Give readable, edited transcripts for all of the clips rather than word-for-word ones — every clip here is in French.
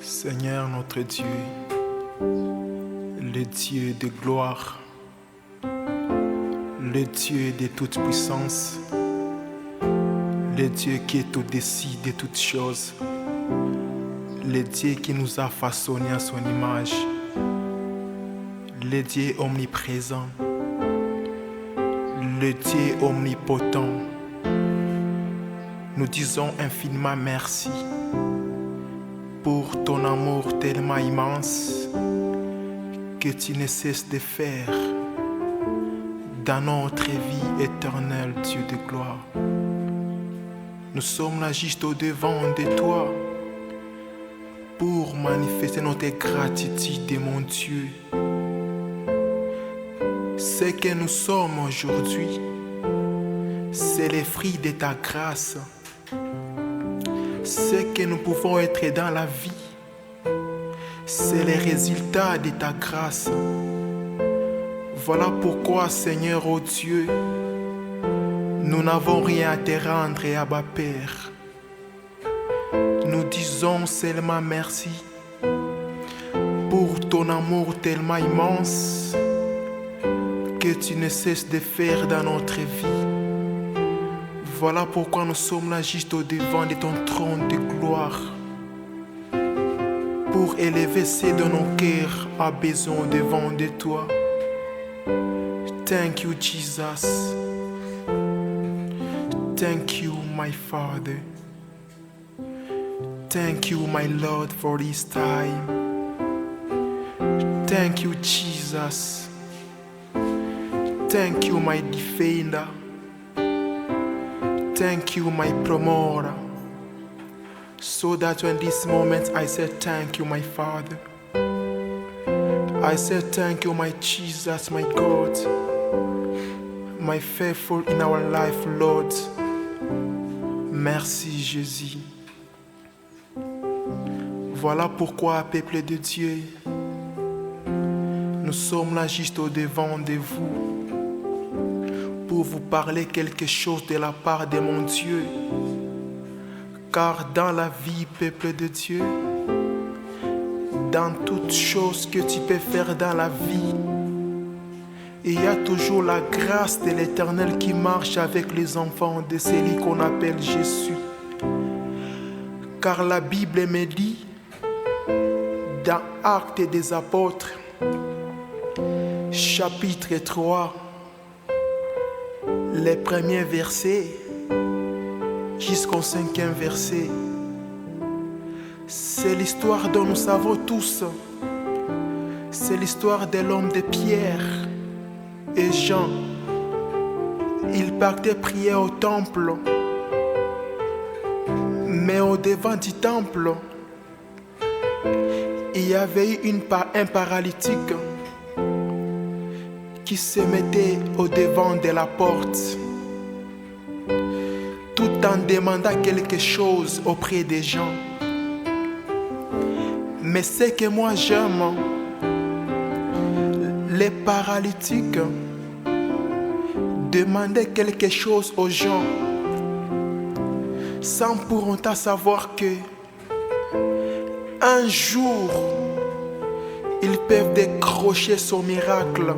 Seigneur notre Dieu, le Dieu de gloire, le Dieu de toute puissance, le Dieu qui est au-dessus de toutes choses, le Dieu qui nous a façonnés à son image, le Dieu omniprésent, le Dieu omnipotent. Nous disons infiniment merci pour ton amour tellement immense que tu ne cesses de faire dans notre vie éternelle, Dieu de gloire. Nous sommes là juste au-devant de toi pour manifester notre gratitude, mon Dieu. Ce que nous sommes aujourd'hui, c'est le fruit de ta grâce. Ce que nous pouvons être dans la vie, c'est le résultat de ta grâce. Voilà pourquoi, Seigneur, oh Dieu, nous n'avons rien à te rendre, Abba Père. Nous disons seulement merci pour ton amour tellement immense que tu ne cesses de faire dans notre vie. Voilà pourquoi nous sommes là juste au-devant de ton trône de gloire pour élever ce dont nos cœurs ont besoin au-devant de toi. Thank you, Jesus. Thank you, my Father. Thank you, my Lord, for this time. Thank you, Jesus. Thank you, my defender. Thank you, my promoter. So that when this moment I say thank you, my Father. I say thank you, my Jesus, my God. My faithful in our life, Lord. Merci, Jésus. Voilà pourquoi, peuple de Dieu, nous sommes là juste au-devant de vous pour vous parler quelque chose de la part de mon Dieu. Car dans la vie, peuple de Dieu, dans toutes choses que tu peux faire dans la vie, il y a toujours la grâce de l'Éternel qui marche avec les enfants de celui qu'on appelle Jésus. Car la Bible me dit, dans Actes des Apôtres, chapitre 3, les premiers versets jusqu'au 5e verset, c'est l'histoire dont nous savons tous. C'est l'histoire de l'homme de Pierre et Jean. Ils partaient prier au temple, mais au devant du temple, il y avait eu un paralytique qui se mettait au devant de la porte, tout en demandant quelque chose auprès des gens. Mais ce que moi j'aime, les paralytiques demandaient quelque chose aux gens sans pour autant savoir que un jour ils peuvent décrocher son miracle.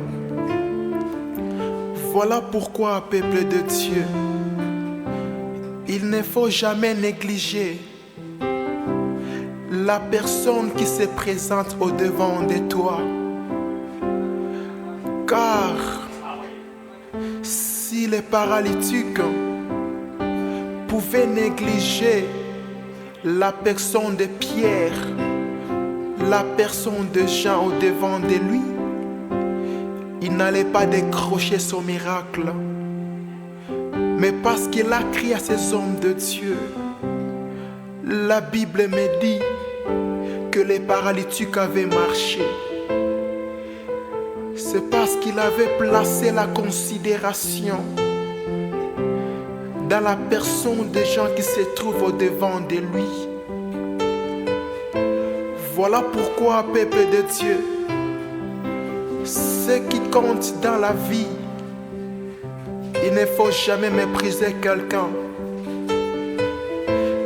Voilà pourquoi, peuple de Dieu, il ne faut jamais négliger la personne qui se présente au devant de toi. Car si les paralytiques pouvaient négliger la personne de Pierre, la personne de Jean au devant de lui, il n'allait pas décrocher son miracle. Mais parce qu'il a crié à ces hommes de Dieu, la Bible me dit que les paralytiques avaient marché. C'est parce qu'il avait placé la considération dans la personne des gens qui se trouvent au devant de lui. Voilà pourquoi, peuple de Dieu, ce qui compte dans la vie, il ne faut jamais mépriser quelqu'un.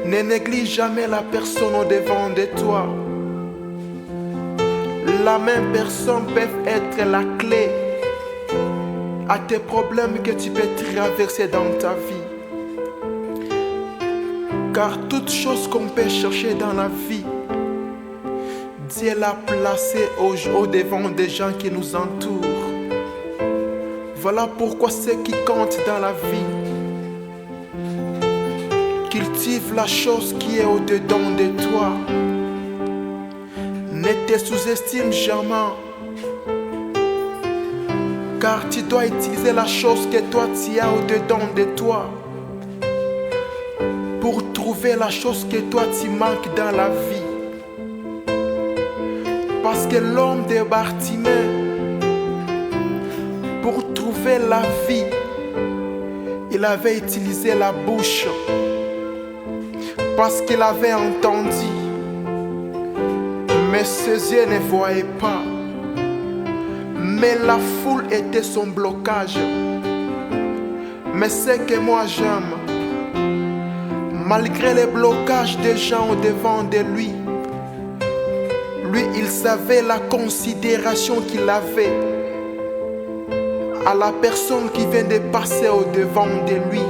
Ne néglige jamais la personne au devant de toi. la même personne peut être la clé à tes problèmes que tu peux traverser dans ta vie. Car toute chose qu'on peut chercher dans la vie, Dieu l'a placé au devant des gens qui nous entourent. Voilà pourquoi ce qui compte dans la vie, cultive la chose qui est au-dedans de toi. Ne te sous-estime jamais, car tu dois utiliser la chose que toi tu as au-dedans de toi pour trouver la chose que toi tu manques dans la vie. Parce que l'homme de Bartimée, pour trouver la vie, il avait utilisé la bouche, parce qu'il avait entendu, mais ses yeux ne voyaient pas. Mais la foule était son blocage. Mais ce que moi j'aime, malgré les blocages des gens au-devant de lui, lui il savait la considération qu'il avait à la personne qui vient de passer au-devant de lui.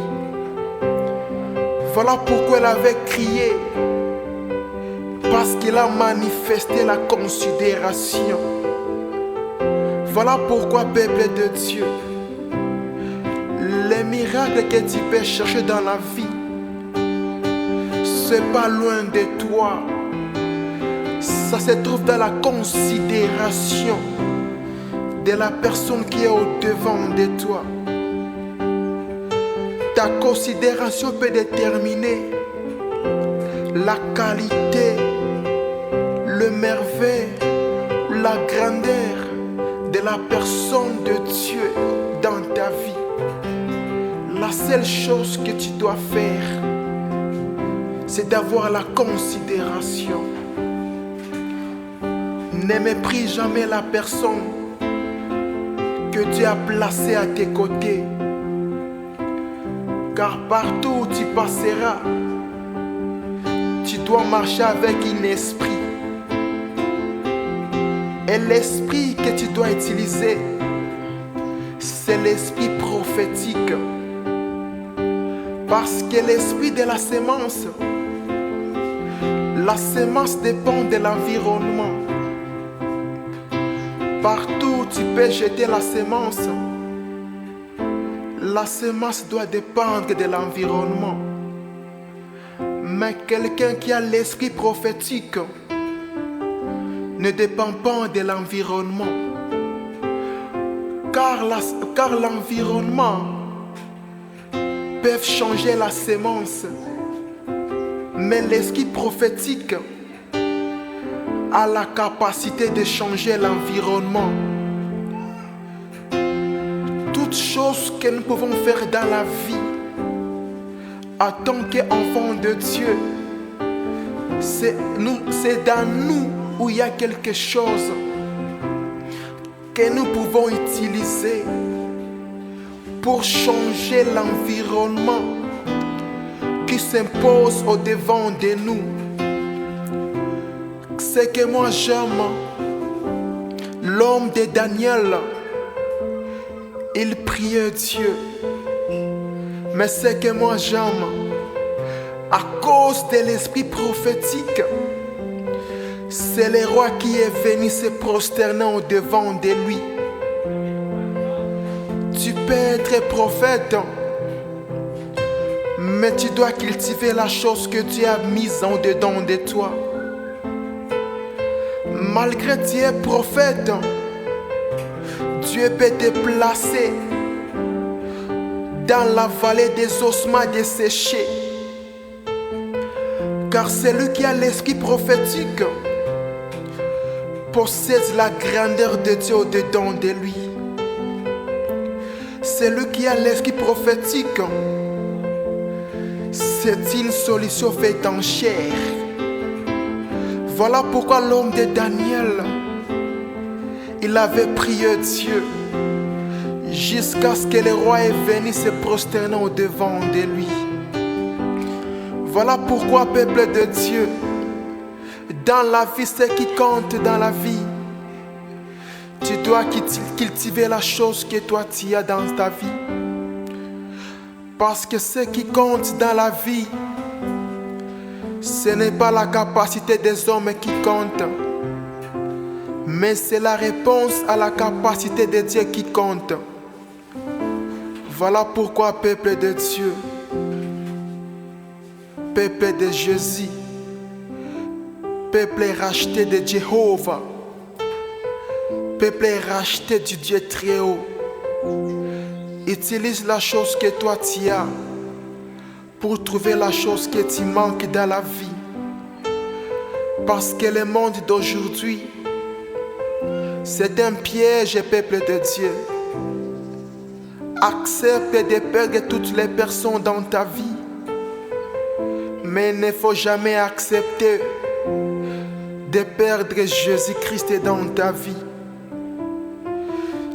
Voilà pourquoi il avait crié, parce qu'il a manifesté la considération. Voilà pourquoi, peuple de Dieu, les miracles que tu peux chercher dans la vie, c'est pas loin de toi. Ça se trouve dans la considération de la personne qui est au-devant de toi. Ta considération peut déterminer la qualité, le merveille, la grandeur de la personne de Dieu dans ta vie. La seule chose que tu dois faire, c'est d'avoir la considération. Ne méprise jamais la personne que Dieu a placée à tes côtés. Car partout où tu passeras, tu dois marcher avec un esprit. Et l'esprit que tu dois utiliser, c'est l'esprit prophétique. Parce que l'esprit de la semence dépend de l'environnement. Partout où tu peux jeter la semence doit dépendre de l'environnement. Mais quelqu'un qui a l'esprit prophétique ne dépend pas de l'environnement. Car l'environnement peut changer la semence. Mais l'esprit prophétique a la capacité de changer l'environnement. Toutes choses que nous pouvons faire dans la vie en tant qu'enfants de Dieu, c'est dans nous où il y a quelque chose que nous pouvons utiliser pour changer l'environnement qui s'impose au-devant de nous. C'est que moi j'aime l'homme de Daniel, il priait Dieu. Mais ce que moi j'aime, à cause de l'esprit prophétique, c'est le roi qui est venu se prosterner au-devant de lui. Tu peux être prophète, mais tu dois cultiver la chose que Dieu a mise en dedans de toi. Malgré que tu es prophète, Dieu peut te placer dans la vallée des ossements desséchés. Car celui qui a l'esprit prophétique possède la grandeur de Dieu au-dedans de lui. Celui qui a l'esprit prophétique, c'est une solution faite en chair. Voilà pourquoi l'homme de Daniel, il avait prié Dieu jusqu'à ce que le roi est venu se prosterner au-devant de lui. Voilà pourquoi, peuple de Dieu, dans la vie, ce qui compte dans la vie, Tu dois cultiver la chose que toi tu as dans ta vie. Parce que ce qui compte dans la vie, ce n'est pas la capacité des hommes qui compte, mais c'est la réponse à la capacité de Dieu qui compte. Voilà pourquoi, peuple de Dieu, peuple de Jésus, peuple racheté de Jéhovah, peuple racheté du Dieu très haut, utilise la chose que toi tu as pour trouver la chose que tu manques dans la vie. Parce que le monde d'aujourd'hui, c'est un piège, peuple de Dieu. Accepte de perdre toutes les personnes dans ta vie, mais il ne faut jamais accepter de perdre Jésus-Christ dans ta vie.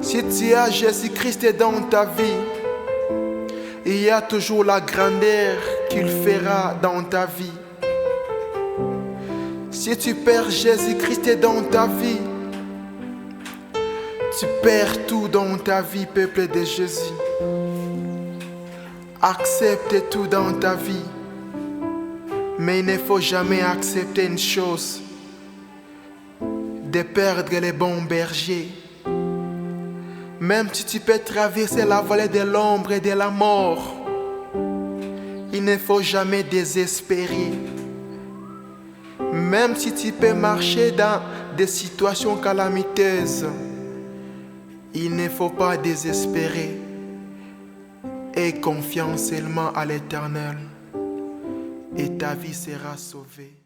Si tu as Jésus-Christ dans ta vie, il y a toujours la grandeur qu'il fera dans ta vie. Si tu perds Jésus-Christ dans ta vie, tu perds tout dans ta vie, peuple de Jésus. Accepte tout dans ta vie, mais il ne faut jamais accepter une chose, de perdre les bons bergers. Même si tu peux traverser la vallée de l'ombre et de la mort, il ne faut jamais désespérer. Même si tu peux marcher dans des situations calamiteuses, il ne faut pas désespérer. Aie confiance seulement à l'Éternel et ta vie sera sauvée.